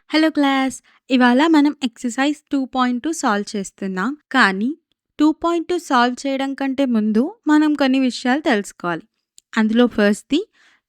Hello class! ఇవాళ మనం exercise 2.2 solve చేస్తున్నాం. కానీ 2.2 సాల్వ్ చేయడం కంటే ముందు మనం కొన్ని విషయాలు తెలుసుకోవాలి. అందులో ఫస్ట్‌ది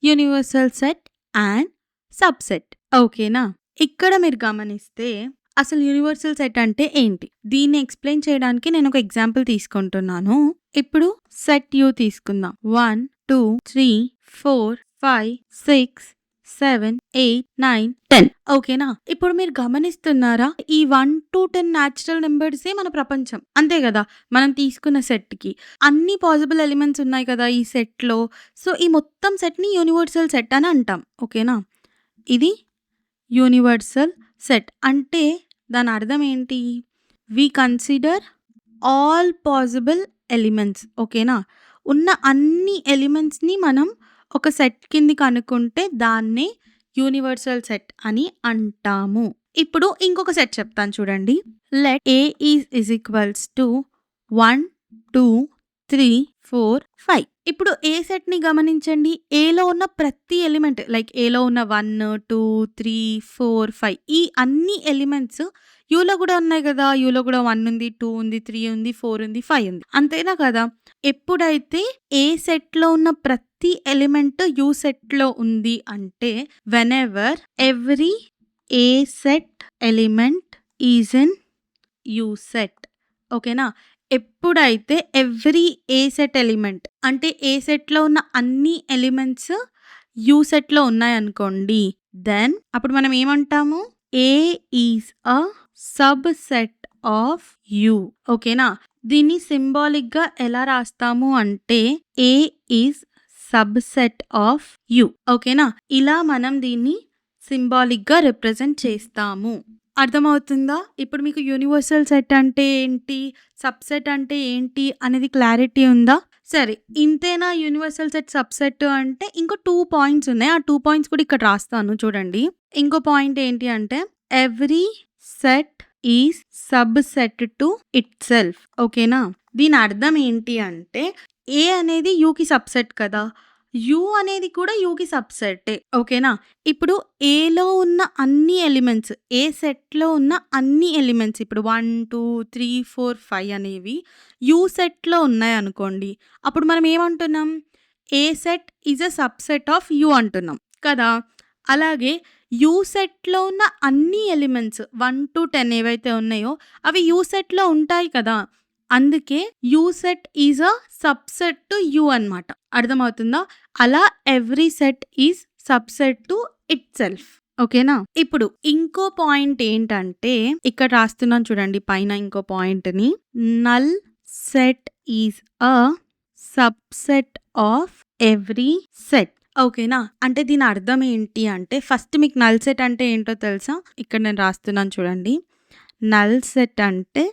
యూనివర్సల్ సెట్ అండ్ సబ్‌సెట్. ఓకేనా? ఇక్కడ మీరు గమనిస్తే అసలు యూనివర్సల్ సెట్ అంటే ఏంటి? దీన్ని ఎక్స్‌ప్లెయిన్ చేయడానికి నేను ఒక ఎగ్జాంపుల్ తీసుకుంటున్నాను. ఇప్పుడు సెట్ యూ తీసుకుందాం. 1, 2, 3, 4, 5, 6, 7, 8, 9, 10 ఓకేనా? ఇప్పుడు మీరు గమనిస్తున్నారా? ఈ 1-10 న్యాచురల్ నంబర్సే మన ప్రపంచం. అంతే గదా! మనం తీసుకున్న సెట్‌కి. అన్ని పాసిబుల్ ఎలిమెంట్స్ ఉన్నాయి కదా! ఈ సెట్‌లో. సో, ఈ మొత్తం సెట్‌ని యూనివర్సల్ సెట్ అని అంటాం. ఓకేనా? ఇది యూనివర్సల్ సెట్. అంటే దాని అర్థం ఏంటి? We consider all possible elements. ఓకేనా? ఉన్న అన్ని ఎలిమెంట్స్‌ని మనం ఒక సెట్ కిందికి అనుకుంటే దాన్నే యూనివర్సల్ సెట్ అని అంటాము. ఇప్పుడు ఇంకొక సెట్ చెప్తాను చూడండి. Let A is equals to 1, 2, 3, 4, 5. ఇప్పుడు ఏ సెట్‌ని గమనించండి. ఏలో ఉన్న ప్రతి ఎలిమెంట్ లైక్ ఏలో ఉన్న 1, 2, 3, 4, 5 ఈ అన్ని ఎలిమెంట్స్ యూలో కూడా ఉన్నాయి కదా! యూలో కూడా 1 ఉంది, 2 ఉంది, 3 ఉంది, 4 ఉంది, 5 ఉంది. అంతేనా కదా! ఎప్పుడైతే ఏ సెట్‌లో ఉన్న ప్రతి ఎలిమెంట్ యూ సెట్‌లో ఉంది అంటే whenever every A set element is in you set. ఓకేనా? ఎప్పుడైతే ఎవ్రీ ఏ సెట్ ఎలిమెంట్ అంటే ఏ సెట్‌లో ఉన్న అన్ని ఎలిమెంట్స్ యూ సెట్‌లో ఉన్నాయనుకోండి. దెన్ అప్పుడు మనం ఏమంటాము? A is a subset of U. ఓకేనా? దీన్ని సింబాలిక్‌గా ఎలా రాస్తాము అంటే A is subset of U. ఓకేనా? ఇలా మనం దీన్ని సింబాలిక్‌గా రిప్రజెంట్ చేస్తాము. అర్థమవుతుందా? ఇప్పుడు మీకు యూనివర్సల్ సెట్ అంటే ఏంటి? సబ్‌సెట్ అంటే ఏంటి? అనేది క్లారిటీ ఉందా? సరే. ఇంతేనా యూనివర్సల్ సెట్, సబ్‌సెట్ అంటే ఇంకో 2 పాయింట్స్ ఉన్నాయి. ఆ 2 పాయింట్స్ కూడా ఇక్కడ రాస్తాను చూడండి. ఇంకో పాయింట్ ఏంటి అంటే every set is subset to itself. ఓకేనా? దీని అర్థం ఏంటి అంటే ఏ అనేది యూకి సబ్‌సెట్ కదా! యూ అనేది కూడా యూకి సబ్‌సెట్టే. ఓకేనా? ఇప్పుడు ఏలో ఉన్న అన్ని ఎలిమెంట్స్ ఏ సెట్‌లో ఉన్న అన్ని ఎలిమెంట్స్ ఇప్పుడు 1, 2, 3, 4, 5 అనేవి యూ సెట్‌లో ఉన్నాయనుకోండి. అప్పుడు మనం ఏమంటున్నాం? A set is a subset of U అంటున్నాం కదా! అలాగే యూ సెట్‌లో ఉన్న అన్ని ఎలిమెంట్స్ 1-10 ఏవైతే ఉన్నాయో అవి యూ సెట్‌లో ఉంటాయి కదా! అందుకే you set is a subset to you అన్నమాట. అర్థమవుతుందా? అలా every set is subset to itself. ఓకేనా? ఇప్పుడు ఇంకో పాయింట్ ఏంటంటే ఇక్కడ రాస్తున్నాను చూడండి పైన ఇంకో పాయింట్‌ని. Null set is a subset of every set. ఓకేనా? అంటే దీని అర్థం ఏంటి అంటే ఫస్ట్ మీకు నల్ సెట్ అంటే ఏంటో తెలుసా? ఇక్కడ నేను రాస్తున్నాను చూడండి. నల్ సెట్ అంటే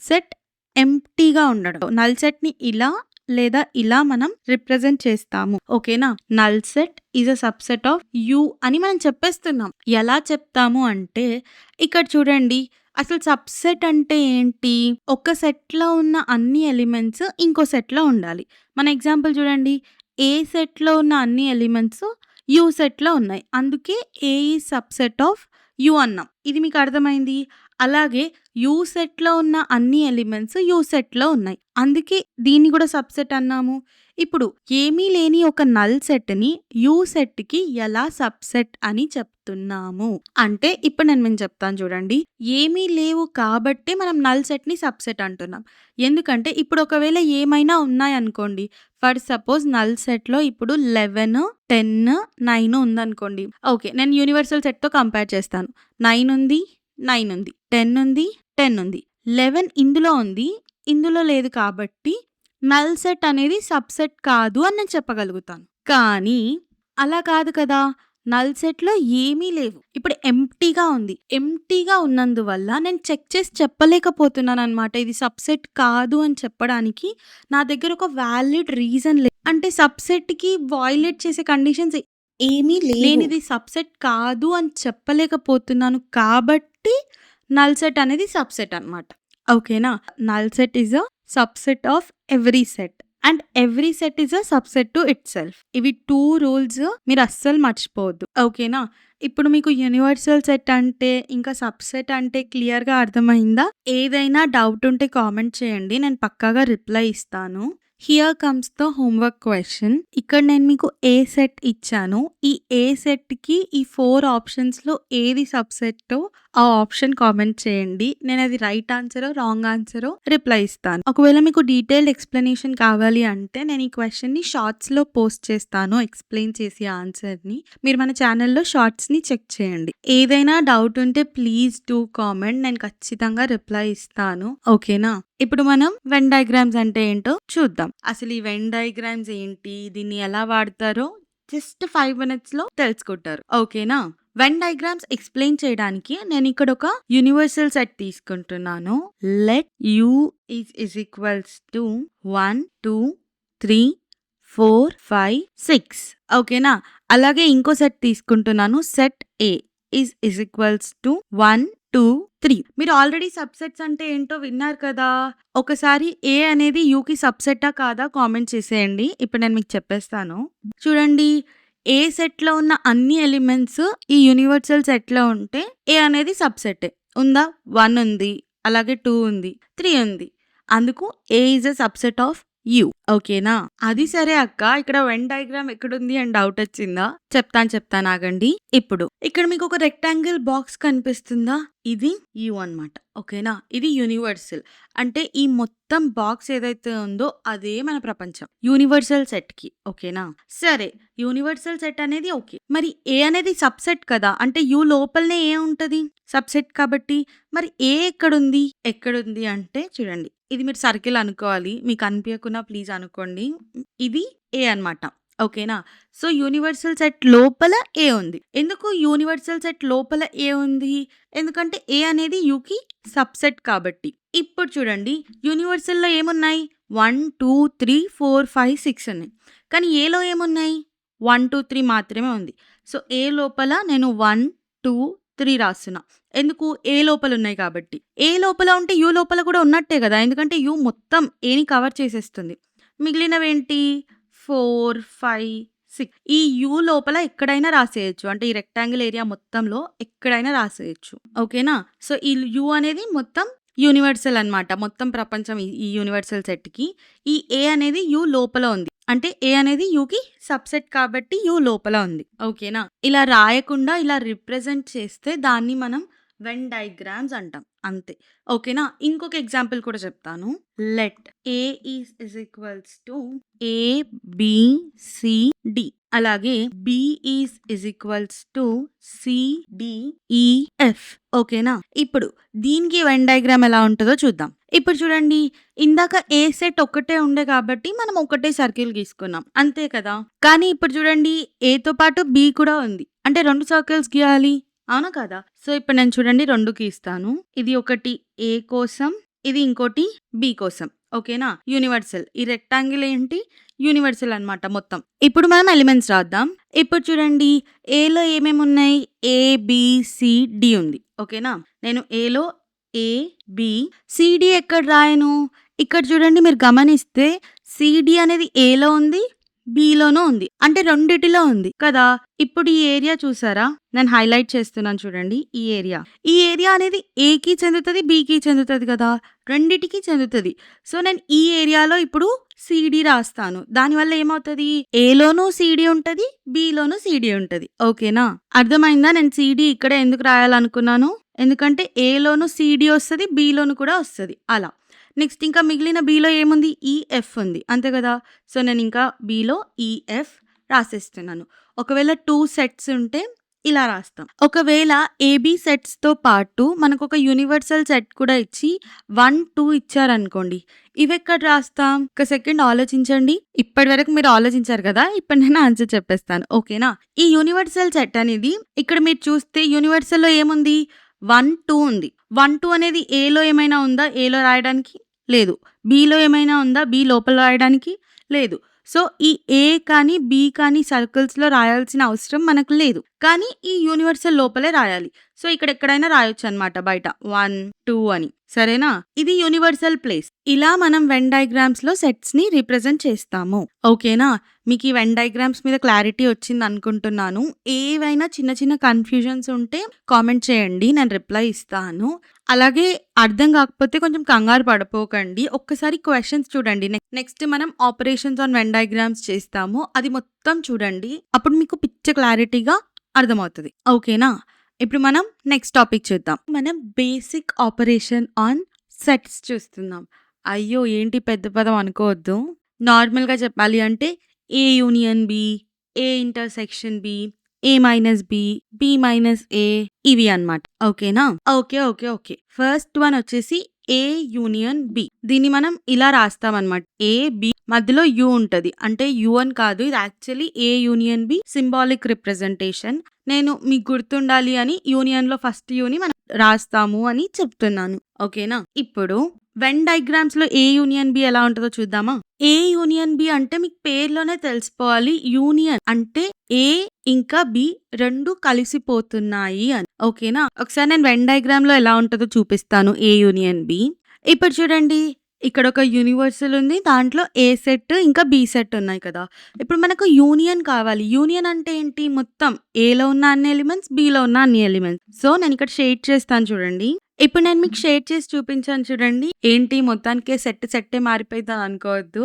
సెట్ ఎంప్టీగా ఉండడం. నల్ సెట్‌ని ఇలా లేదా ఇలా మనం రిప్రజెంట్ చేస్తాము. ఓకేనా? Null set is a subset of you అని మనం చెప్పేస్తున్నాం. ఎలా చెప్తాము అంటే ఇక్కడ చూడండి అసలు సబ్‌సెట్ అంటే ఏంటి? ఒక సెట్‌లో ఉన్న అన్ని ఎలిమెంట్స్ ఇంకో సెట్‌లో ఉండాలి. మన ఎగ్జాంపుల్ చూడండి. ఏ సెట్‌లో ఉన్న అన్ని ఎలిమెంట్స్ యూ సెట్‌లో ఉన్నాయి. అందుకే ఏ ఈజ్ సబ్‌సెట్ ఆఫ్ యూ అన్నాం. ఇది మీకు అర్థమైంది. అలాగే యూ సెట్‌లో ఉన్న అన్ని ఎలిమెంట్స్ యూ సెట్‌లో ఉన్నాయి. అందుకే దీన్ని కూడా సబ్‌సెట్ అన్నాము. ఇప్పుడు ఏమీ లేని ఒక నల్ సెట్‌ని యూ సెట్‌కి ఎలా సబ్‌సెట్ అని చెప్తున్నాము. అంటే ఇప్పుడు నేను మీకు చెప్తాను చూడండి. ఏమీ లేవు కాబట్టే మనం నల్ సెట్‌ని సబ్‌సెట్ అంటున్నాం. ఎందుకంటే ఇప్పుడు ఒకవేళ ఏమైనా ఉన్నాయనుకోండి. ఫర్ సపోజ్ నల్ సెట్‌లో ఇప్పుడు 11, 10, 9 ఉందనుకోండి. ఓకే. నేను యూనివర్సల్ సెట్‌తో కంపేర్ చేస్తాను. 9 ఉంది, 9 ఉంది. 10 ఉంది, 10 ఉంది. 11 ఇందులో ఉంది. ఇందులో లేదు కాబట్టి నల్ సెట్ అనేది సబ్‌సెట్ కాదు అని నేను చెప్పగలుగుతాను. కానీ అలా కాదు కదా! నల్ సెట్‌లో ఏమీ లేవు. ఇప్పుడు ఎంప్టీగా ఉంది. ఎంప్టీగా ఉన్నందువల్ల నేను చెక్ చేసి చెప్పలేకపోతున్నాననమాట. ఇది సబ్‌సెట్ కాదు అని చెప్పడానికి నా దగ్గర ఒక వాలిడ్ రీజన్ లేదు. అంటే సబ్‌సెట్‌కి వయలేట్ చేసే కండిషన్స్ ఏమీ లేవు. నేనిది సబ్‌సెట్ కాదు అని చెప్పలేకపోతున్నాను కాబట్టి నల్ సెట్ అనేది సబ్‌సెట్ అన్నమాట. ఓకేనా? Null set is a subset of every set. And every set is a subset to itself. ఇవి 2 రూల్స్ మీరు అస్సలు మర్చిపోవద్దు. ఓకేనా? ఇప్పుడు మీకు యూనివర్సల్ సెట్ అంటే, ఇంకా సబ్‌సెట్ అంటే క్లియర్‌గా అర్థమైందా? ఏదైనా డౌట్ ఉంటే కామెంట్ చేయండి. నేను పక్కాగా రిప్లై ఇస్తాను. Here comes the homework question. ఇక్కడ నేను మీకు ఏ సెట్ ఇచ్చాను. ఈ ఏ సెట్‌కి ఈ 4 ఆప్షన్స్‌లో ఏది సబ్‌సెట్టో ఆ ఆప్షన్ కామెంట్ చేయండి. నేనది రైట్ ఆన్సరో, రాంగ్ ఆన్సరో రిప్లై ఇస్తాను. ఒకవేళ మీకు డీటెయిల్డ్ ఎక్స్‌ప్లనేషన్ కావాలి అంటే నేను ఈ క్వెషన్‌ని షార్ట్స్‌లో పోస్ట్ చేస్తాను ఎక్స్‌ప్లెయిన్ చేసి ఆన్సర్‌ని. మీరు మన ఛానెల్‌లో షార్ట్స్‌ని చెక్ చేయండి. ఏదైనా డౌట్ ఉంటే ప్లీజ్ డూ కామెంట్. నేను ఖచ్చితంగా రిప్లై ఇస్తాను. ఓకేనా? ఇప్పుడు మనం వెన్ డయాగ్రామ్స్ అంటే ఏంటో చూద్దాం. అసలు ఈ వెన్ డయాగ్రామ్స్ ఏంటి? దీన్ని ఎలా వాడతారో జస్ట్ 5 మినిట్స్‌లో తెలుసుకుంటారు. ఓకేనా? వెన్ డయాగ్రామ్స్ ఎక్స్‌ప్లెయిన్ చేయడానికి నేను ఇక్కడ ఒక యూనివర్సల్ సెట్ తీసుకుంటున్నాను. Let you is equals to 1, 2, 3, 4, 5, 6 ఓకేనా? అలాగే ఇంకో సెట్ తీసుకుంటున్నాను. Set A is equals to 1, 2, 3 మీరు ఆల్రెడీ సబ్‌సెట్స్ అంటే ఏంటో విన్నారు కదా! ఒకసారి ఏ అనేది యూకి సబ్‌సెట్టా కాదా కామెంట్ చేసేయండి. ఇప్పుడు నేను మీకు చెప్పేస్తాను. చూడండి ఏ సెట్‌లో ఉన్న అన్ని ఎలిమెంట్స్ ఈ యూనివర్సల్ సెట్‌లో ఉంటే ఏ అనేది సబ్‌సెట్టే. ఉందా? 1 ఉంది. అలాగే 2 ఉంది. 3 ఉంది. అందుకు A is a subset of U. ఓకేనా? అది సరే అక్క ఇక్కడ వెన్ డయాగ్రామ్ ఎక్కడుంది అని డౌట్ వచ్చిందా? చెప్తాను ఆగండి. ఇప్పుడు ఇక్కడ మీకు ఒక రెక్టాంగిల్ బాక్స్ కనిపిస్తుందా? ఇది యూ అన్నమాట. ఓకేనా? ఇది యూనివర్సల్. అంటే ఈ మొత్తం బాక్స్ ఏదైతే ఉందో అదే మన ప్రపంచం. యూనివర్సల్ సెట్‌కి. ఓకేనా? సరే యూనివర్సల్ సెట్ అనేది ఓకే. మరి ఏ అనేది సబ్‌సెట్ కదా! అంటే యూ లోపలనే ఏ ఉంటది? సబ్‌సెట్ కాబట్టి. మరి ఏ ఎక్కడుంది అంటే చూడండి. ఇది మీరు సర్కిల్ అనుకోవాలి. మీకు అనిపియకున్నా ప్లీజ్ అనుకోండి. ఇది ఏ అన్నమాట. ఓకేనా? సో, యూనివర్సల్ సెట్ లోపల ఏ ఉంది. ఎందుకు యూనివర్సల్ సెట్ లోపల ఏ ఉంది? ఎందుకంటే ఏ అనేది యూకి సబ్‌సెట్ కాబట్టి. ఇప్పుడు చూడండి యూనివర్సల్‌లో ఏమున్నాయి? 1, 2, 3, 4, 5, 6 ఉన్నాయి. కానీ ఏలో ఏమున్నాయి? 1, 2, 3 మాత్రమే ఉంది. సో, ఏ లోపల నేను 1, 2, 3 రాస్తున్నా. ఎందుకు? ఏ లోపల ఉన్నాయి కాబట్టి. ఏ లోపల ఉంటే యూ లోపల కూడా ఉన్నట్టే గదా! ఎందుకంటే యూ మొత్తం ఏని కవర్ చేసేస్తుంది. మిగిలినవేంటి? 4, 5, 6 ఈ యూ లోపల ఎక్కడైనా రాసేయొచ్చు. అంటే ఈ రెక్టాంగిల్ ఏరియా మొత్తంలో ఎక్కడైనా రాసేయొచ్చు. ఓకేనా? సో, ఈ యూ అనేది మొత్తం యూనివర్సల్ అన్నమాట. మొత్తం ప్రపంచం ఈ యూనివర్సల్ సెట్‌కి. ఈ ఏ అనేది యూ లోపల ఉంది. అంటే ఏ అనేది యూకి సబ్‌సెట్ కాబట్టి యూ లోపల ఉంది. ఓకేనా? ఇలా రాయకుండా ఇలా రిప్రజెంట్ చేస్తే దాన్ని మనం వెన్ డయాగ్రామ్స్ అంటాం. అంతే. ఓకేనా? ఇంకొక ఎగ్జాంపుల్ కూడా చెప్తాను. Let A is equals to A B C D అలాగే B is equals to C D E F ఓకేనా? ఇప్పుడు దీనికి వెన్ డయాగ్రామ్ ఎలా ఉంటదో చూద్దాం. ఇప్పుడు చూడండి ఇందాక ఏ సెట్ ఒక్కటే ఉండే కాబట్టి మనం ఒకటే సర్కిల్ గీసుకున్నాం. అంతే కదా! కానీ ఇప్పుడు చూడండి ఏతో పాటు బి కూడా ఉంది. అంటే 2 సర్కిల్స్ గీయాలి. అవునా కదా! సో, ఇప్పుడు నేను చూడండి 2 గీస్తాను. ఇది ఒకటి ఏ కోసం, ఇది ఇంకోటి బి కోసం. ఓకేనా? యూనివర్సల్. ఈ రెక్టాంగిల్ ఏంటి? యూనివర్సల్ అన్నమాట మొత్తం. ఇప్పుడు మనం ఎలిమెంట్స్ రాద్దాం. ఇప్పుడు చూడండి ఏలో ఏమేమున్నాయి? ఏ, బి, సి, డి ఉంది. ఓకేనా? నేను ఏలో ఏ, బి, సిడి ఎక్కడ రాయను? ఇక్కడ చూడండి మీరు గమనిస్తే సిడి అనేది ఏలో ఉంది. బిలోనూ ఉంది. అంటే రెండిటిలో ఉంది కదా! ఇప్పుడు ఈ ఏరియా చూసారా? నేను హైలైట్ చేస్తున్నాను చూడండి ఈ ఏరియా. ఈ ఏరియా అనేది ఏకి చెందుతది, బికి చెందుతది కదా! రెండిటికి చెందుతది. సో, నేను ఈ ఏరియాలో ఇప్పుడు సీడీ రాస్తాను. దానివల్ల ఏమవుతది? ఏలోనూ సీడీ ఉంటది. బిలోనూ సీడీ ఉంటది. ఓకేనా? అర్థమైందా? నేను సీడీ ఇక్కడే ఎందుకు రాయాలనుకున్నాను? ఎందుకంటే ఏలోనూ సీడీ వస్తది. బిలోను కూడా వస్తది. అలా. నెక్స్ట్ ఇంకా మిగిలిన బిలో ఏముంది? ఈఎఫ్ ఉంది. అంతే కదా! సో, నేను ఇంకా బిలో ఈఎఫ్ రాసేస్తున్నాను. ఒకవేళ 2 సెట్స్ ఉంటే ఇలా రాస్తాం. ఒకవేళ ఏబీ సెట్స్‌తో పాటు మనకొక యూనివర్సల్ సెట్ కూడా ఇచ్చి 1, 2 ఇచ్చారనుకోండి. ఇవెక్కడ రాస్తాం? ఒక సెకండ్ ఆలోచించండి. ఇప్పటి వరకు మీరు ఆలోచించారు కదా! ఇప్పుడు నేను ఆన్సర్ చెప్పేస్తాను. ఓకేనా? ఈ యూనివర్సల్ సెట్ అనేది ఇక్కడ మీరు చూస్తే యూనివర్సల్‌లో ఏముంది? 1, 2 ఉంది. 1, 2 అనేది ఏలో ఏమైనా ఉందా? ఏలో రాయడానికి? లేదు. బిలో ఏమైనా ఉందా? బి లోపల రాయడానికి? లేదు. సో, ఈ ఏ కానీ, బి కానీ సర్కిల్స్‌లో రాయాల్సిన అవసరం మనకు లేదు. కానీ ఈ యూనివర్సల్ లోపలే రాయాలి. సో, ఇక్కడ ఎక్కడైనా రాయొచ్చనమాట బయట 1, 2 అని. సరేనా? ఇది యూనివర్సల్ ప్లేస్. ఇలా మనం వెన్ డయాగ్రామ్స్‌లో సెట్స్‌ని రిప్రజెంట్ చేస్తాము. ఓకేనా? మీకు ఈ వెన్ డయాగ్రామ్స్ మీద క్లారిటీ వచ్చిందనుకుంటున్నాను. ఏవైనా చిన్న చిన్న కన్‌ఫ్యూజన్స్ ఉంటే కామెంట్ చేయండి. నేను రిప్లై ఇస్తాను. అలాగే అర్థం కాకపోతే కొంచెం కంగారు పడిపోకండి. ఒక్కసారి క్వెషన్స్ చూడండి. నెక్స్ట్ మనం ఆపరేషన్స్ ఆన్ వెన్ డయాగ్రామ్స్ చేస్తాము. అది మొత్తం చూడండి. అప్పుడు మీకు పిచ్చ క్లారిటీగా అర్థమవుతది. ఓకేనా? ఇప్పుడు మనం నెక్స్ట్ టాపిక్ చూద్దాం. మనం బేసిక్ ఆపరేషన్ ఆన్ సెట్స్ చూస్తున్నాం. అయ్యో! ఏంటి పెద్ద పదం అనుకోవద్దు. నార్మల్‌గా చెప్పాలి అంటే A union B, A intersection B, A minus B, B minus A ఇవి అన్నమాట. ఓకేనా? ఓకే. ఫస్ట్ వన్ వచ్చేసి ఏ యూనియన్ బి. దీన్ని మనం ఇలా రాస్తామన్నమాట. ఏ, బి మధ్యలో యు ఉంటది. అంటే యు అని కాదు. ఇది యాక్చువల్లీ ఏ యూనియన్ బి సింబాలిక్ రిప్రజెంటేషన్. నేను మీకు గుర్తుండాలి అని యూనియన్‌లో ఫస్ట్ యూని మనం రాస్తాము అని చెప్తున్నాను. ఓకేనా? ఇప్పుడు వెన్ డయాగ్రామ్స్‌లో ఏ యూనియన్ బి ఎలా ఉంటదో చూద్దామా? ఏ యూనియన్ బి అంటే మీకు పేరులోనే తెలిసిపోవాలి. యూనియన్ అంటే ఏ ఇంకా బి 2 కలిసిపోతున్నాయి అని. ఓకేనా? ఒకసారి నేను వెన్ డయాగ్రామ్‌లో ఎలా ఉంటదో చూపిస్తాను ఏ యూనియన్ బి. ఇప్పుడు చూడండి. ఇక్కడ ఒక యూనివర్సల్ ఉంది. దాంట్లో ఏ సెట్ ఇంకా బి సెట్ ఉన్నాయి కదా! ఇప్పుడు మనకు యూనియన్ కావాలి. యూనియన్ అంటే ఏంటి? మొత్తం ఏలో ఉన్న అన్ని ఎలిమెంట్స్, బిలో ఉన్న అన్ని ఎలిమెంట్స్. సో, నేను ఇక్కడ షేడ్ చేస్తాను చూడండి. ఇప్పుడు నేను మీకు షేడ్ చేసి చూపించాను చూడండి. ఏంటి మొత్తానికే సెట్టే మారిపోయిందని అనుకోవద్దు.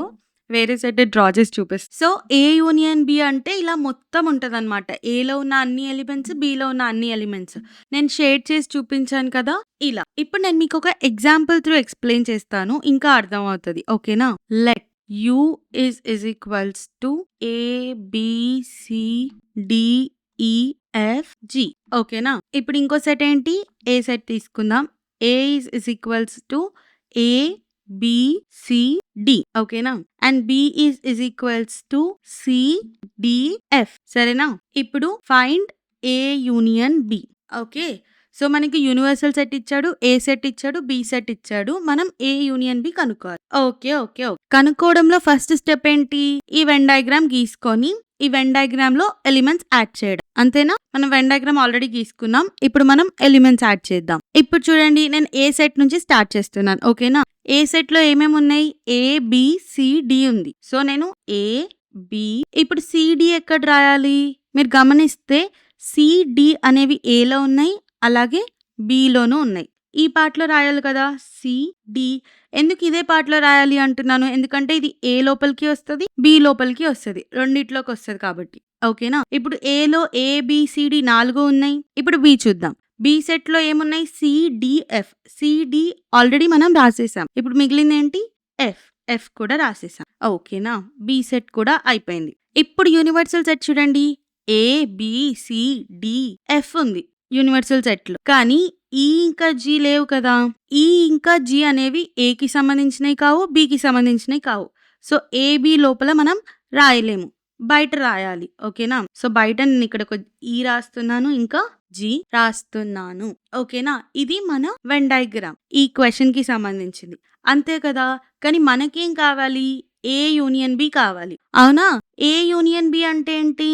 వేరే సెట్ డ్రా చేసి చూపిస్తా. సో, ఏ యూనియన్ బి అంటే ఇలా మొత్తం ఉంటదనమాట. ఏలో ఉన్న అన్ని ఎలిమెంట్స్, బిలో ఉన్న అన్ని ఎలిమెంట్స్. నేను షేడ్ చేసి చూపించాను కదా! ఇలా. ఇప్పుడు నేను మీకు ఒక ఎగ్జాంపుల్ త్రూ ఎక్స్‌ప్లెయిన్ చేస్తాను. ఇంకా అర్థమవుతది. ఓకేనా? Let U is equals to A, B, C, D, E, F, G. ఓకేనా? ఇప్పుడు ఇంకో సెట్ ఏంటి? ఏ సెట్ తీసుకుందాం. A is equals to A, B, C, D. ఓకేనా? And B is equals to C, D, F. సరేనా? ఇప్పుడు find A union B. Okay. So, మనకి universal set ఇచ్చాడు. ఏ సెట్ ఇచ్చాడు. బి సెట్ ఇచ్చాడు. మనం ఏ యూనియన్ బి కనుక్కోవాలి. Okay. కనుక్కోవడంలో ఫస్ట్ స్టెప్ ఏంటి? ఈ వెన్ డయాగ్రామ్ గీసుకొని ఈ వెన్ డయాగ్రామ్‌లో ఎలిమెంట్స్ యాడ్ చేయడం. అంతేనా? మనం వెన్ డయాగ్రామ్ ఆల్రెడీ గీసుకున్నాం. ఇప్పుడు మనం ఎలిమెంట్స్ యాడ్ చేద్దాం. ఇప్పుడు చూడండి నేను ఏ సెట్ నుంచి స్టార్ట్ చేస్తున్నాను. ఓకేనా? ఏ సెట్‌లో ఏమేమి ఉన్నాయి? ఏ, బి, సి, డి ఉంది. సో, నేను ఏ, బి ఇప్పుడు సి, డి ఎక్కడ రాయాలి? మీరు గమనిస్తే సి, డి అనేవి ఏలో ఉన్నాయి. అలాగే బిలోనూ ఉన్నాయి. ఈ పార్ట్‌లో రాయాలి కదా! C, D. ఎందుకు ఇదే పార్ట్‌లో రాయాలి అంటున్నాను? ఎందుకంటే ఇది ఏ లోపలికి వస్తది. బి లోపలికి వస్తది. రెండిట్లోకి వస్తది కాబట్టి. ఓకేనా? ఇప్పుడు ఏలో ఏ, బి, సి, డి 4 ఉన్నాయి. ఇప్పుడు బి చూద్దాం. బి సెట్‌లో ఏమున్నాయి? C, D, F. C, D already మనం రాసేసాం. ఇప్పుడు మిగిలిందేంటి? ఎఫ్. ఎఫ్ కూడా రాసేసాం. ఓకేనా? బి సెట్ కూడా అయిపోయింది. ఇప్పుడు యూనివర్సల్ సెట్ చూడండి. ఏ, బి, సి, డి, ఎఫ్ ఉంది యూనివర్సల్ సెట్‌లో. కానీ ఈ ఇంకా జి లేవు కదా! ఈ ఇంకా జి అనేవి ఏకి సంబంధించినవి కావు. బికి సంబంధించినవి కావు. సో, ఏ, బి లోపల మనం రాయలేము. బయట రాయాలి. ఓకేనా? సో, బయట నేను ఇక్కడ ఒక ఈ రాస్తున్నాను. ఇంకా జి రాస్తున్నాను. ఓకేనా? ఇది మన వెన్ డయాగ్రామ్. ఈ క్వెషన్‌కి సంబంధించింది. అంతే కదా! కానీ మనకేం కావాలి? ఏ యూనియన్ బి కావాలి. అవునా? ఏ యూనియన్ బి అంటే ఏంటి?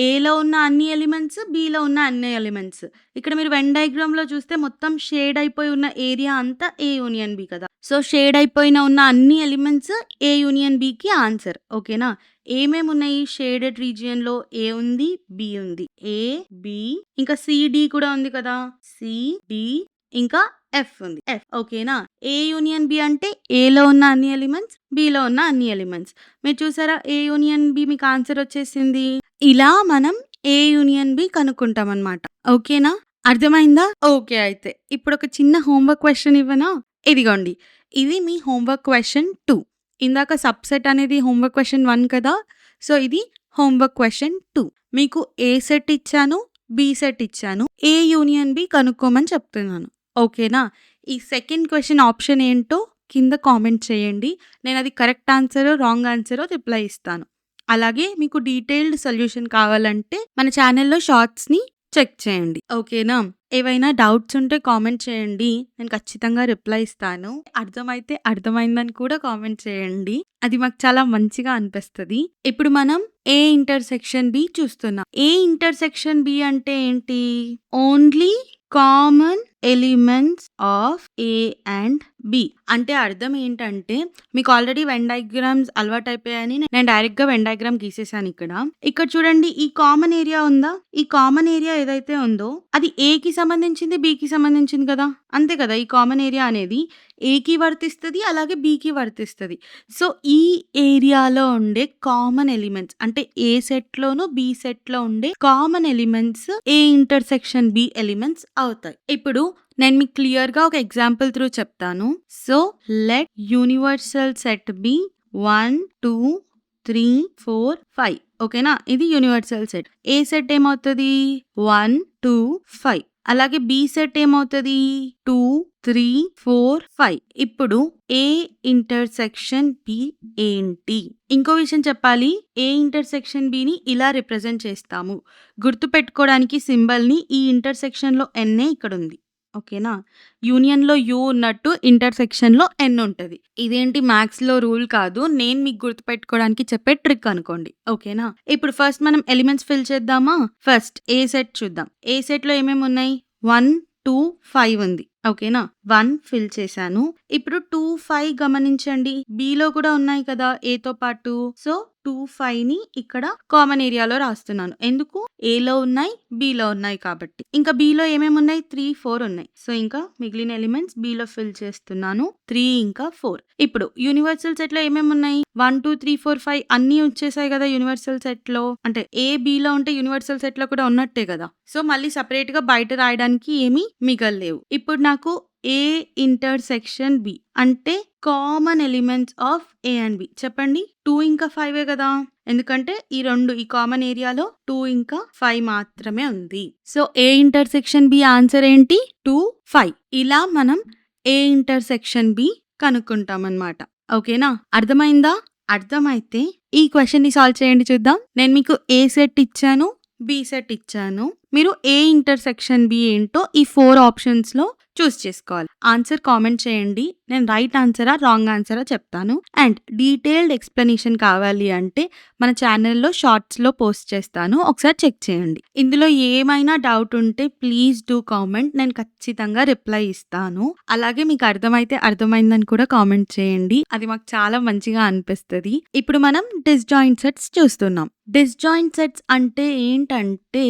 ఏలో ఉన్న అన్ని ఎలిమెంట్స్, బిలో ఉన్న అన్ని ఎలిమెంట్స్. ఇక్కడ మీరు వెన్ డయాగ్రామ్‌లో చూస్తే మొత్తం షేడ్ అయిపోయి ఉన్న ఏరియా అంతా ఏ యూనియన్ బి కదా! సో, షేడ్ అయిపోయిన ఉన్న అన్ని ఎలిమెంట్స్ ఏ యూనియన్ బికి ఆన్సర్. ఓకేనా? ఏమేమున్నాయి? షేడెడ్ రీజియన్‌లో ఏ ఉంది, బి ఉంది. ఏ, బి ఇంకా సి, డి కూడా ఉంది కదా! సి, డి ఇంకా ఎఫ్ ఉంది. ఎఫ్. ఓకేనా? ఏ యూనియన్ బి అంటే ఏలో ఉన్న అన్ని ఎలిమెంట్స్, బిలో ఉన్న అన్ని ఎలిమెంట్స్. మీరు చూసారా? ఏ యూనియన్ బి మీకు ఆన్సర్ వచ్చేసింది. ఇలా మనం ఏ యూనియన్ బి కనుక్కుంటామన్నమాట. ఓకేనా? అర్థమైందా? ఓకే అయితే. ఇప్పుడు ఒక చిన్న హోంవర్క్ క్వెషన్ ఇవ్వనా? ఇదిగోండి. ఇది మీ హోంవర్క్ క్వెషన్ 2. ఇందాక సబ్‌సెట్ అనేది హోంవర్క్ క్వెషన్ 1 కదా! సో, ఇది హోంవర్క్ క్వెషన్ 2. మీకు ఏ సెట్ ఇచ్చాను, బి సెట్ ఇచ్చాను. ఏ యూనియన్ బి కనుక్కోమని చెప్తున్నాను. ఓకేనా? ఈ సెకండ్ క్వెషన్ ఆప్షన్ ఏంటో కింద కామెంట్ చేయండి. నేనది కరెక్ట్ ఆన్సరో, రాంగ్ ఆన్సరో రిప్లై ఇస్తాను. అలాగే మీకు డీటెయిల్డ్ సొల్యూషన్ కావాలంటే మన ఛానెల్‌లో షార్ట్స్‌ని చెక్ చేయండి. ఓకేనా? ఏవైనా డౌట్స్ ఉంటే కామెంట్ చేయండి. నేను ఖచ్చితంగా రిప్లై ఇస్తాను. అర్థమైతే అర్థమైందని కూడా కామెంట్ చేయండి. అది మాకు చాలా మంచిగా అనిపిస్తది. ఇప్పుడు మనం ఏ ఇంటర్సెక్షన్ బి చూస్తున్నాం. ఏ ఇంటర్సెక్షన్ బి అంటే ఏంటి? Only common elements of A and B. అంటే అర్థం ఏంటంటే మీకు ఆల్రెడీ వెన్ డయాగ్రామ్స్ అలవాటైపోయాయని నేను డైరెక్ట్‌గా వెన్ డయాగ్రామ్ గీసేసాను ఇక్కడ. ఇక్కడ చూడండి ఈ కామన్ ఏరియా ఉందా? ఈ కామన్ ఏరియా ఏదైతే ఉందో అది ఏకి సంబంధించింది, బికి సంబంధించింది కదా! అంతే కదా! ఈ కామన్ ఏరియా అనేది ఏకి వర్తిస్తది. అలాగే బికి వర్తిస్తది. సో, ఈ ఏరియాలో ఉండే కామన్ ఎలిమెంట్స్ అంటే ఏ సెట్‌లోను, బి సెట్‌లో ఉండే common elements A intersection B elements అవుతాయి. ఇప్పుడు నేను మీకు క్లియర్‌గా ఒక ఎగ్జాంపుల్ త్రూ చెప్తాను. So, let universal set be 1, 2, 3, 4, 5 ఓకేనా? ఇది యూనివర్సల్ సెట్. ఏ సెట్ ఏమవుతది? 1, 2, 5 అలాగే బి సెట్ ఏమవుతది? 2, 3, 4, 5 ఇప్పుడు ఏ ఇంటర్సెక్షన్ బి ఏంటి? ఇంకో విషయం చెప్పాలి. ఏ ఇంటర్సెక్షన్ బిని ఇలా రిప్రజెంట్ చేస్తాము. గుర్తుపెట్టుకోవడానికి సింబల్‌ని ఈ ఇంటర్సెక్షన్‌లో ఎన్నే ఇక్కడుంది. ఓకేనా? యూనియన్‌లో యూ ఉన్నట్టు ఇంటర్సెక్షన్‌లో ఎన్ ఉంటది. ఇదేంటి మ్యాథ్స్‌లో రూల్ కాదు. నేను మీకు గుర్తుపెట్టుకోవడానికి చెప్పే ట్రిక్ అనుకోండి. ఓకేనా? ఇప్పుడు ఫస్ట్ మనం ఎలిమెంట్స్ ఫిల్ చేద్దామా? ఫస్ట్ ఏ సెట్ చూద్దాం. ఏ సెట్‌లో ఏమేమి ఉన్నాయి? 1, 2, 5 ఉంది. ఓకేనా? 1 ఫిల్ చేశాను. ఇప్పుడు 2, 5 గమనించండి. బిలో కూడా ఉన్నాయి కదా ఏతో పాటు. సో, 2, 5ని ఇక్కడ కామన్ ఏరియాలో రాస్తున్నాను. ఎందుకు? ఏలో ఉన్నాయి, బిలో ఉన్నాయి కాబట్టి. ఇంకా బిలో ఏమేమి ఉన్నాయి? 3, 4 ఉన్నాయి. సో, ఇంకా మిగిలిన ఎలిమెంట్స్ బిలో ఫిల్ చేస్తున్నాను. 3 ఇంకా 4. ఇప్పుడు యూనివర్సల్ సెట్‌లో ఏమేమి ఉన్నాయి? 1, 2, 3, 4, 5 అన్నీ వచ్చేసాయి కదా యూనివర్సల్ సెట్‌లో. అంటే ఏ బిలో ఉంటే యూనివర్సల్ సెట్‌లో కూడా ఉన్నట్టే కదా! సో, మళ్ళీ సెపరేట్‌గా బయట రాయడానికి ఏమీ మిగల్లేవు. ఇప్పుడు నాకు ఏ ఇంటర్సెక్షన్ బి అంటే common elements of A and B చెప్పండి. 2 ఇంకా 5 కదా! ఎందుకంటే ఈ కామన్ ఏరియాలో 2 ఇంకా 5 మాత్రమే ఉంది. So, A intersection B answer ఏంటి? 2, 5 ఇలా మనం ఏ ఇంటర్సెక్షన్ బి కనుక్కుంటామన్నమాట. ఓకేనా? అర్థమైందా? అర్థమైతే ఈ క్వెషన్‌ని సాల్వ్ చేయండి చూద్దాం. నేను మీకు ఏ సెట్ ఇచ్చాను, బి సెట్ ఇచ్చాను. మీరు ఏ ఇంటర్సెక్షన్ బి ఏంటో ఈ 4 ఆప్షన్స్‌లో చూస్ చేసుకోవాలి. ఆన్సర్ కామెంట్ చేయండి. నేను రైట్ ఆన్సరా, రాంగ్ ఆన్సరా చెప్తాను. అండ్ డీటెయిల్డ్ ఎక్స్‌ప్లనేషన్ కావాలి అంటే మన ఛానల్‌లో షార్ట్స్‌లో పోస్ట్ చేస్తాను. ఒకసారి చెక్ చేయండి. ఇందులో ఏమైనా డౌట్ ఉంటే ప్లీజ్ డూ కామెంట్. నేను ఖచ్చితంగా రిప్లై ఇస్తాను. అలాగే మీకు అర్థమైతే అర్థమైందని కూడా కామెంట్ చేయండి. అది మాకు చాలా మంచిగా అనిపిస్తది. ఇప్పుడు మనం డిస్జాయింట్ సెట్స్ చూస్తున్నాం. డిస్జాయింట్ సెట్స్ అంటే ఏంటంటే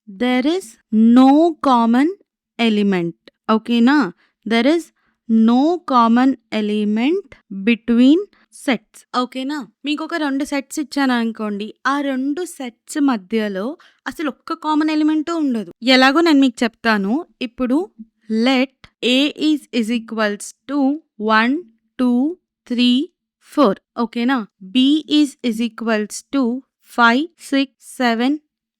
there is no common element. ఓకేనా? There is no common element between sets. ఓకేనా? మీకొక 2 సెట్స్ ఇచ్చాననుకోండి. ఆ 2 సెట్స్ మధ్యలో అసలు ఒక్క కామన్ ఎలిమెంటు ఉండదు. ఎలాగో నేను మీకు చెప్తాను. ఇప్పుడు let A is equals to 1, 2, 3, 4 ఓకేనా? B is equals to 5, 6, 7,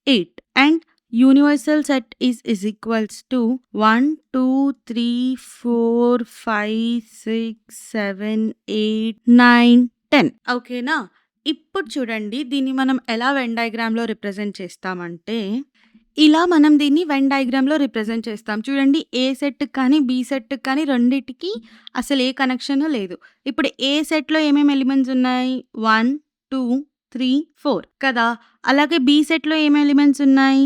8 and universal set is equals to 1, 2, 3, 4, 5, 6, 7, 8, 9, 10 ఓకేనా? ఇప్పుడు చూడండి దీన్ని మనం ఎలా వెన్ డయాగ్రామ్‌లో రిప్రజెంట్ చేస్తామంటే ఇలా మనం దీన్ని వెన్ డయాగ్రామ్‌లో రిప్రజెంట్ చేస్తాం. చూడండి ఏ సెట్‌కి కానీ, బి సెట్‌కి కానీ రెండిటికి అసలు ఏ కనెక్షను లేదు. ఇప్పుడు ఏ సెట్‌లో ఏమేమి ఎలిమెంట్స్ ఉన్నాయి? 1, 2, 3, 4 కదా! అలాగే బి సెట్‌లో ఏమేమి ఎలిమెంట్స్ ఉన్నాయి?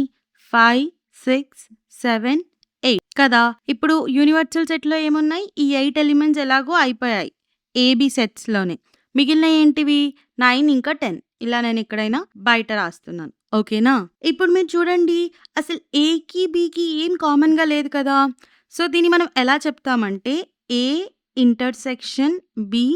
5, 6, 7, 8 కదా! ఇప్పుడు యూనివర్సల్ సెట్‌లో ఏమున్నాయి? ఈ 8 ఎలిమెంట్స్ ఎలాగో అయిపోయాయి. ఏబీ సెట్స్‌లోనే. మిగిలినయి ఏంటివి? 9 ఇంకా 10 ఇలా నేను ఎక్కడైనా బయట రాస్తున్నాను. ఓకేనా? ఇప్పుడు మీరు చూడండి అసలు ఏకి, బికి ఏం కామన్‌గా లేదు కదా! సో, దీన్ని మనం ఎలా చెప్తామంటే A intersection B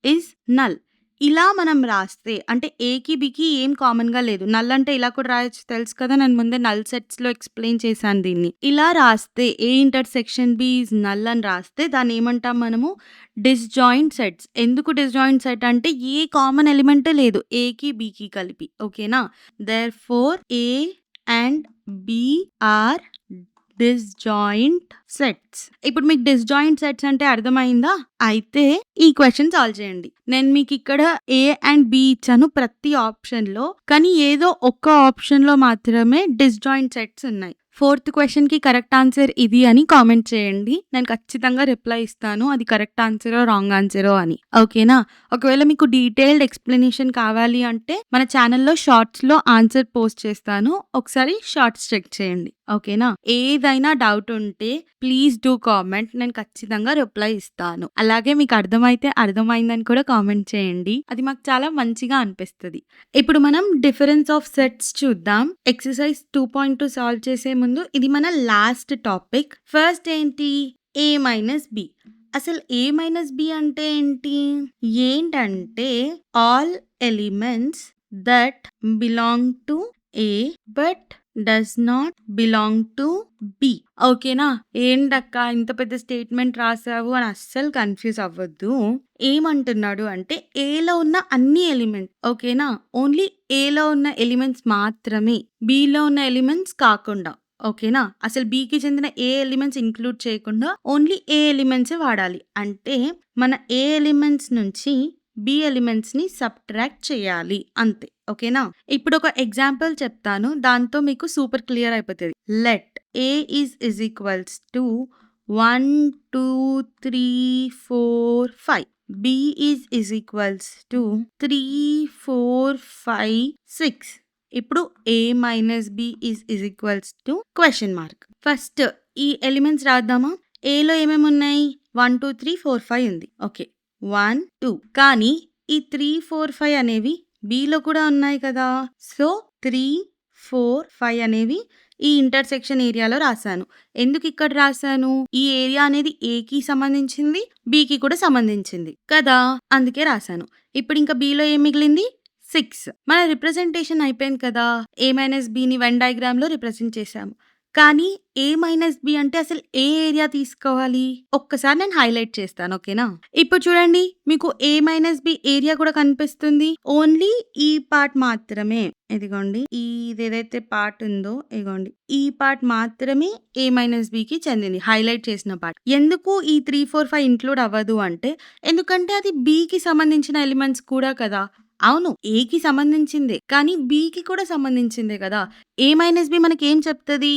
is null. ఇలా మనం రాస్తే అంటే ఏకి, బికి ఏం కామన్‌గా లేదు. నల్ అంటే ఇలా కూడా రాయొచ్చు తెలుసు కదా! నేను ముందే నల్ సెట్స్‌లో ఎక్స్‌ప్లెయిన్ చేశాను దీన్ని. ఇలా రాస్తే A intersection B is null అని రాస్తే దాన్ని ఏమంటాం మనము? Disjoint sets. ఎందుకు డిస్జాయింట్ సెట్ అంటే ఏ కామన్ ఎలిమెంటే లేదు ఏకి, బికి కలిపి. ఓకేనా? Therefore A and B are disjoint sets. ఇప్పుడు మీకు డిస్జాయింట్ సెట్స్ అంటే అర్థమైందా? అయితే ఈ క్వెషన్ సాల్వ్ చేయండి. నేను మీకిక్కడ ఏ అండ్ బి ఇచ్చాను ప్రతి ఆప్షన్‌లో. కానీ ఏదో ఒక్క ఆప్షన్‌లో మాత్రమే డిస్జాయింట్ సెట్స్ ఉన్నాయి. ఫోర్త్ క్వెషన్‌కి కరెక్ట్ ఆన్సర్ ఇది అని కామెంట్ చేయండి. నేను ఖచ్చితంగా రిప్లై ఇస్తాను. అది కరెక్ట్ ఆన్సరో, రాంగ్ ఆన్సరో అని. ఓకేనా? ఒకవేళ మీకు డీటెయిల్డ్ ఎక్స్‌ప్లనేషన్ కావాలి అంటే మన ఛానెల్‌లో షార్ట్స్‌లో ఆన్సర్ పోస్ట్ చేస్తాను. ఒకసారి షార్ట్స్ చెక్ చేయండి. ఓకేనా? ఏదైనా డౌట్ ఉంటే ప్లీజ్ డూ కామెంట్. నేను ఖచ్చితంగా రిప్లై ఇస్తాను. అలాగే మీకు అర్థమైతే అర్థమైందని కూడా కామెంట్ చేయండి. అది మాకు చాలా మంచిగా అనిపిస్తది. ఇప్పుడు మనం డిఫరెన్స్ ఆఫ్ సెట్స్ చూద్దాం. ఎక్సర్సైజ్ 2.2 సాల్వ్ చేసే ముందు ఇది మన లాస్ట్ టాపిక్. ఫస్ట్ ఏంటి? A minus B. అసలు A మైనస్ బి అంటే ఏంటి? ఏంటంటే all elements that belong to A but does not belong to B. ఓకేనా? ఏంటక్క ఇంత పెద్ద స్టేట్మెంట్ రాసావు అని అస్సలు కన్ఫ్యూజ్ అవ్వద్దు. ఏమంటున్నాడు అంటే ఏలో ఉన్న అన్ని ఎలిమెంట్స్ ఓకేనా? ఓన్లీ ఏలో ఉన్న ఎలిమెంట్స్ మాత్రమే, బిలో ఉన్న ఎలిమెంట్స్ కాకుండా. ఓకేనా? అసలు బికి చెందిన ఏ ఎలిమెంట్స్ ఇంక్లూడ్ చేయకుండా ఓన్లీ ఏ ఎలిమెంట్సే వాడాలి. అంటే మన ఏ ఎలిమెంట్స్ నుంచి బి ఎలిమెంట్స్‌ని సబ్ట్రాక్ట్ చేయాలి అంతే. ఓకేనా? ఇప్పుడు ఒక ఎగ్జాంపుల్ చెప్తాను. దాంతో మీకు సూపర్ క్లియర్ అయిపోతది. Let A is equals to 1, 2, 3, 4, 5. B is equals to 3, 4, 5, 6. ఇప్పుడు A minus B is equals to question mark. First ఈ ఎలిమెంట్స్ రాద్దామా? Aలో ఏమేమి ఉన్నాయి? 1, 2, 3, 4, 5 ఉంది. ఓకే. 1, 2 కానీ ఈ 3, 4, 5 అనేవి బిలో కూడా ఉన్నాయి కదా! సో 3, 4, 5 అనేవి ఈ ఇంటర్సెక్షన్ ఏరియాలో రాశాను. ఎందుకు ఇక్కడ రాశాను? ఈ ఏరియా అనేది ఏకి సంబంధించింది, బికి కూడా సంబంధించింది కదా! అందుకే రాశాను. ఇప్పుడు ఇంకా బిలో ఏం మిగిలింది? 6. మన రిప్రజెంటేషన్ అయిపోయింది కదా! A మైనస్ బిని వెన్ డయాగ్రామ్‌లో రిప్రజెంట్ చేశాము. కానీ A మైనస్ బి అంటే అసలు ఏ ఏరియా తీసుకోవాలి? ఒక్కసారి నేను హైలైట్ చేస్తాను. ఓకేనా? ఇప్పుడు చూడండి మీకు A మైనస్ బి ఏరియా కూడా కనిపిస్తుంది. ఓన్లీ ఈ పార్ట్ మాత్రమే. ఇదిగోండి ఇదేదైతే పార్ట్ ఉందో ఇగోండి ఈ పార్ట్ మాత్రమే A మైనస్ బికి చెందింది. హైలైట్ చేసిన పార్ట్. ఎందుకు ఈ 3, 4, 5 ఇంక్లూడ్ అవ్వదు అంటే ఎందుకంటే అది బికి సంబంధించిన ఎలిమెంట్స్ కూడా కదా! అవును. ఏకి సంబంధించిందే. కానీ బికి కూడా సంబంధించిందే కదా! A మైనస్ బి మనకేం చెప్తది?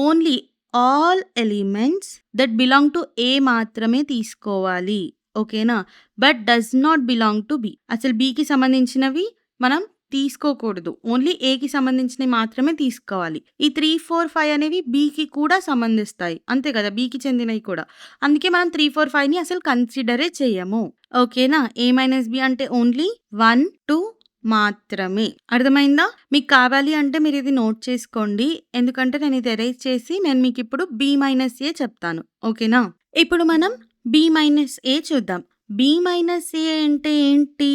Only all elements that belong to A మాత్రమే తీసుకోవాలి. ఓకేనా? But does not belong to B. అసలు బికి సంబంధించినవి మనం తీసుకోకూడదు. ఓన్లీ ఏకి సంబంధించినవి మాత్రమే తీసుకోవాలి. ఈ 3, 4, 5 అనేవి బికి కూడా సంబంధిస్తాయి. అంతే కదా! బికి చెందినవి కూడా. అందుకే మనం 3, 4, 5ని అసలు కన్సిడరే చెయ్యము. ఓకేనా? A మైనస్ బి అంటే ఓన్లీ 1, 2 మాత్రమే. అర్థమైందా? మీకు కావాలి అంటే మీరు ఇది నోట్ చేసుకోండి. ఎందుకంటే నేను ఇది ఎరేజ్ చేసి నేను మీకు ఇప్పుడు B మైనస్ ఏ చెప్తాను. ఓకేనా? ఇప్పుడు మనం B మైనస్ ఏ చూద్దాం. B మైనస్ ఏ అంటే ఏంటి?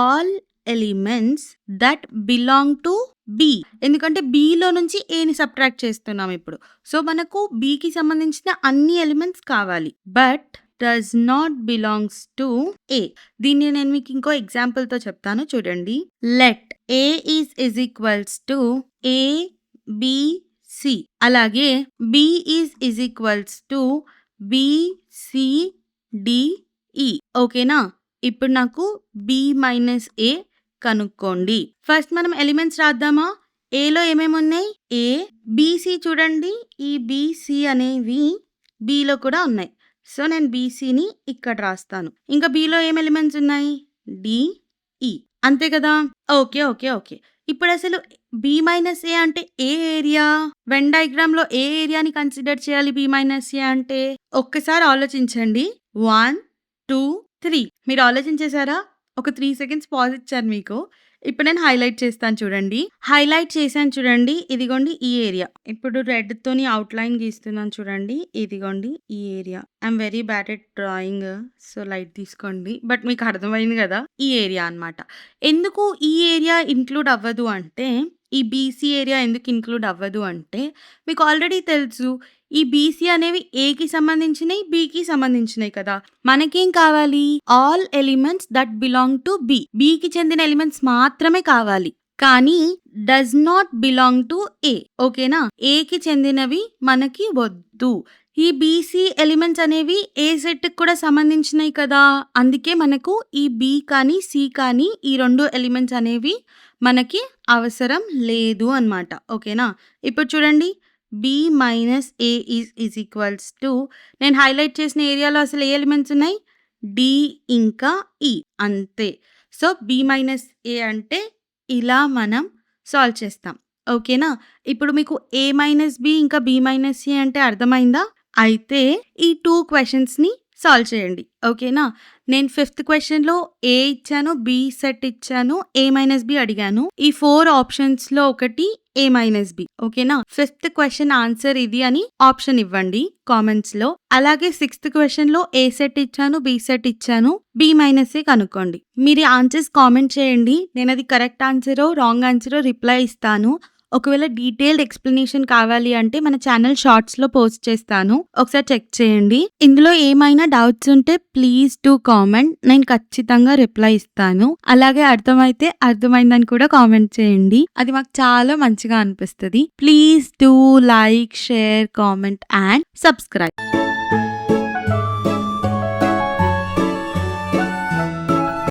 All elements that belong to B. ఎందుకంటే బిలో నుంచి ఏని సబ్ట్రాక్ట్ చేస్తున్నాం ఇప్పుడు. సో మనకు బికి సంబంధించిన అన్ని ఎలిమెంట్స్ కావాలి. But does not belongs to A. దీన్ని నేను మీకు ఇంకో ఎగ్జాంపుల్‌తో చెప్తాను చూడండి. Let A is equals to A, B, C. అలాగే B is equals to B, C, D, E. ఓకేనా? ఇప్పుడు నాకు B మైనస్ ఏ కనుక్కోండి. ఫస్ట్ మనం ఎలిమెంట్స్ రాద్దామా? ఏలో ఏమేమి ఉన్నాయి? A, B, C చూడండి. ఈ B, C అనేవి బిలో కూడా ఉన్నాయి. సో నేను BCని ఇక్కడ రాస్తాను. ఇంకా బిలో ఏం ఎలిమెంట్స్ ఉన్నాయి? D, E. అంతే కదా! ఓకే. ఇప్పుడు అసలు B మైనస్ ఏ అంటే ఏ ఏరియా? వెన్ డయాగ్రామ్‌లో ఏ ఏరియాని కన్సిడర్ చేయాలి B మైనస్ ఏ అంటే? ఒక్కసారి ఆలోచించండి. 1, 2, 3 మీరు ఆలోచించేసారా? ఒక 3 సెకండ్స్ పాజ్ ఇచ్చాను మీకు. ఇప్పుడు నేను హైలైట్ చేస్తాను చూడండి. హైలైట్ చేశాను చూడండి. ఇదిగోండి ఈ ఏరియా. ఇప్పుడు రెడ్‌తోని అవుట్‌లైన్ గీస్తున్నాను చూడండి. ఇదిగోండి ఈ area. I'm very bad at drawing. So light తీసుకోండి. బట్ మీకు అర్థమైంది కదా! ఈ ఏరియా అన్నమాట. ఎందుకు ఈ ఏరియా ఇంక్లూడ్ అవ్వదు అంటే ఈ బీసీ ఏరియా ఎందుకు ఇంక్లూడ్ అవ్వదు అంటే మీకు ఆల్రెడీ తెలుసు. ఈ బీసీ అనేవి ఏకి సంబంధించినయి, బికి సంబంధించినయి కదా! మనకేం కావాలి? All elements that belong to B. బికి చెందిన ఎలిమెంట్స్ మాత్రమే కావాలి. కానీ does not belong to A. ఓకేనా? ఏకి చెందినవి మనకి వద్దు. ఈ బీసీ ఎలిమెంట్స్ అనేవి ఏ సెట్‌కి కూడా సంబంధించినయి కదా! అందుకే మనకు ఈ బి కానీ, సి కానీ ఈ 2 ఎలిమెంట్స్ అనేవి మనకి అవసరం లేదు అన్నమాట. ఓకేనా? ఇప్పుడు చూడండి B minus A is equals to నేను హైలైట్ చేసిన ఏరియాలో అసలు ఏ ఎలిమెంట్స్ ఉన్నాయి? డి ఇంకా ఈ అంతే. సో, బి మైనస్ ఏ అంటే ఇలా మనం సాల్వ్ చేస్తాం. ఓకేనా? ఇప్పుడు మీకు ఏ మైనస్ బి ఇంకా బి మైనస్ సి అంటే అర్థమైందా? అయితే ఈ 2 క్వెషన్స్‌ని సాల్వ్ చేయండి. ఓకేనా? నేను ఫిఫ్త్ క్వెషన్‌లో ఏ ఇచ్చాను, బి సెట్ ఇచ్చాను, ఏ మైనస్ బి అడిగాను. ఈ 4 ఆప్షన్స్‌లో ఒకటి ఏ మైనస్ బి. ఓకేనా? ఫిఫ్త్ క్వెషన్ ఆన్సర్ ఇది అని ఆప్షన్ ఇవ్వండి కామెంట్స్‌లో. అలాగే సిక్స్త్ క్వెషన్‌లో ఏ సెట్ ఇచ్చాను, బి సెట్ ఇచ్చాను, బి మైనస్ ఏ కనుక్కోండి. మీరు ఆన్సర్స్ కామెంట్ చేయండి. నేనది కరెక్ట్ ఆన్సరో, రాంగ్ ఆన్సరో రిప్లై ఇస్తాను. ఒకవేళ డీటెయిల్డ్ ఎక్స్‌ప్లనేషన్ కావాలి అంటే మన ఛానల్ షార్ట్స్‌లో పోస్ట్ చేస్తాను. ఒకసారి చెక్ చేయండి. ఇందులో ఏమైనా డౌట్స్ ఉంటే ప్లీజ్ డూ కామెంట్. నేను ఖచ్చితంగా రిప్లై ఇస్తాను. అలాగే అర్థమైతే అర్థమైందని కూడా కామెంట్ చేయండి. అది మాకు చాలా మంచిగా అనిపిస్తది. Please do like, share, comment and subscribe.